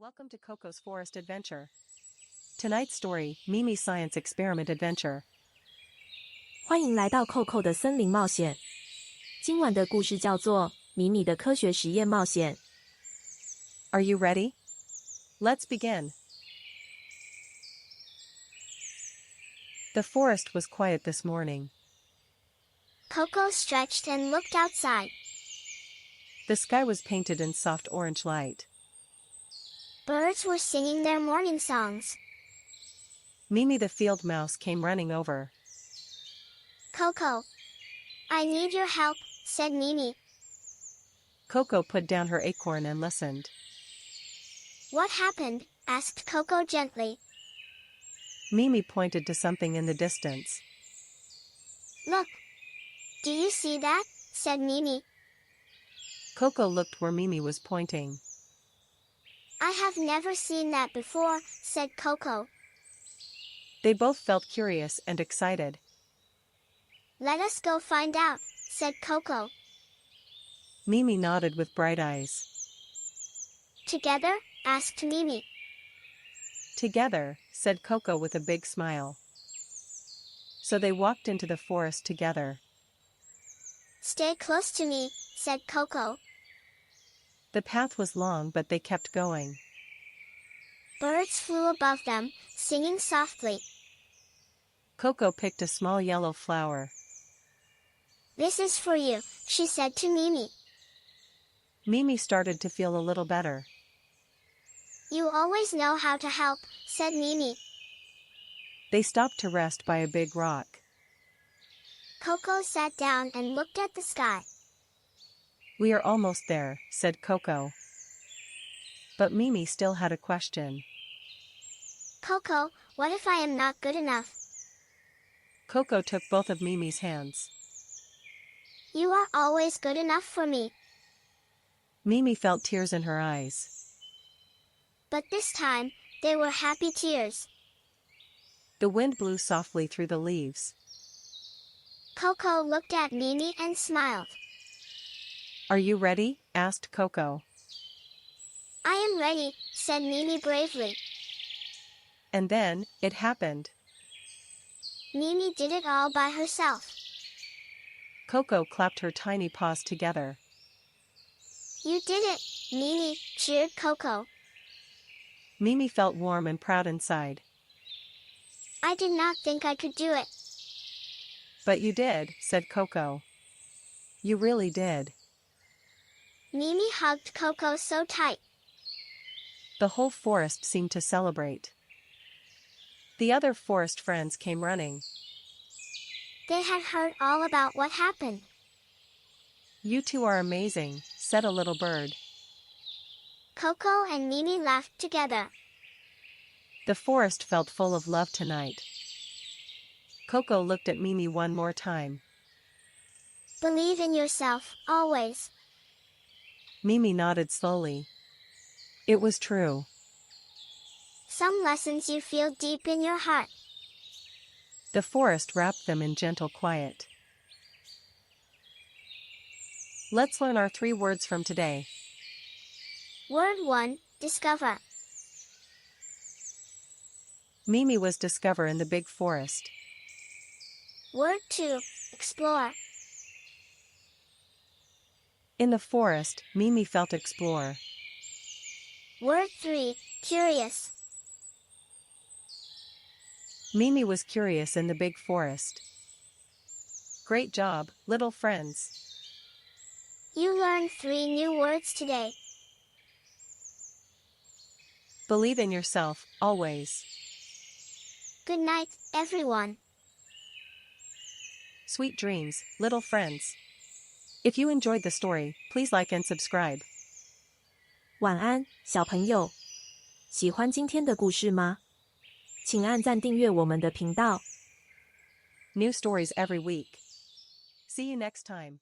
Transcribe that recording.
Welcome to Coco's Forest Adventure. Tonight's story, Mimi's Science Experiment Adventure. 欢迎来到 Koko 的森林冒险。今晚的故事叫做《米米的科学实验冒险》。Are you ready? Let's begin. The forest was quiet this morning. Koko stretched and looked outside. The sky was painted in soft orange light. Birds were singing their morning songs. Mimi the field mouse came running over. Koko, I need your help, said Mimi. Koko put down her acorn and listened. What happened? Asked Koko gently. Mimi pointed to something in the distance. Look. Do you see that? Said Mimi. Koko looked where Mimi was pointing. I have never seen that before, said Koko. They both felt curious and excited. Let us go find out, said Koko. Mimi nodded with bright eyes. Together? Asked Mimi. Together, said Koko with a big smile. So they walked into the forest together. Stay close to me, said Koko. The path was long but they kept going. Birds flew above them, singing softly. Koko picked a small yellow flower. This is for you, she said to Mimi. Mimi started to feel a little better. You always know how to help, said Mimi. They stopped to rest by a big rock. Koko sat down and looked at the sky. We are almost there, said Koko. But Mimi still had a question. Koko, what if I am not good enough? Koko took both of Mimi's hands. You are always good enough for me. Mimi felt tears in her eyes. But this time, they were happy tears. The wind blew softly through the leaves. Koko looked at Mimi and smiled. Are you ready? Asked Koko. I am ready, said Mimi bravely. And then, it happened. Mimi did it all by herself. Koko clapped her tiny paws together. You did it, Mimi, cheered Koko. Mimi felt warm and proud inside. I did not think I could do it. But you did, said Koko. You really did. Mimi hugged Koko so tight. The whole forest seemed to celebrate. The other forest friends came running. They had heard all about what happened. You two are amazing, said a little bird. Koko and Mimi laughed together. The forest felt full of love tonight. Koko looked at Mimi one more time. Believe in yourself, always. Mimi nodded slowly. It was true. Some lessons you feel deep in your heart. The forest wrapped them in gentle quiet. Let's learn our 3 words from today. Word 1, discover. Mimi was discover in the big forest. Word 2, explore. In the forest, Mimi felt explore. Word 3, curious. Mimi was curious in the big forest. Great job, little friends. You learned 3 new words today. Believe in yourself, always. Good night, everyone. Sweet dreams, little friends. If you enjoyed the story, please like and subscribe. 晚安，小朋友。喜欢今天的故事吗？请按赞订阅我们的频道。New stories every week. See you next time.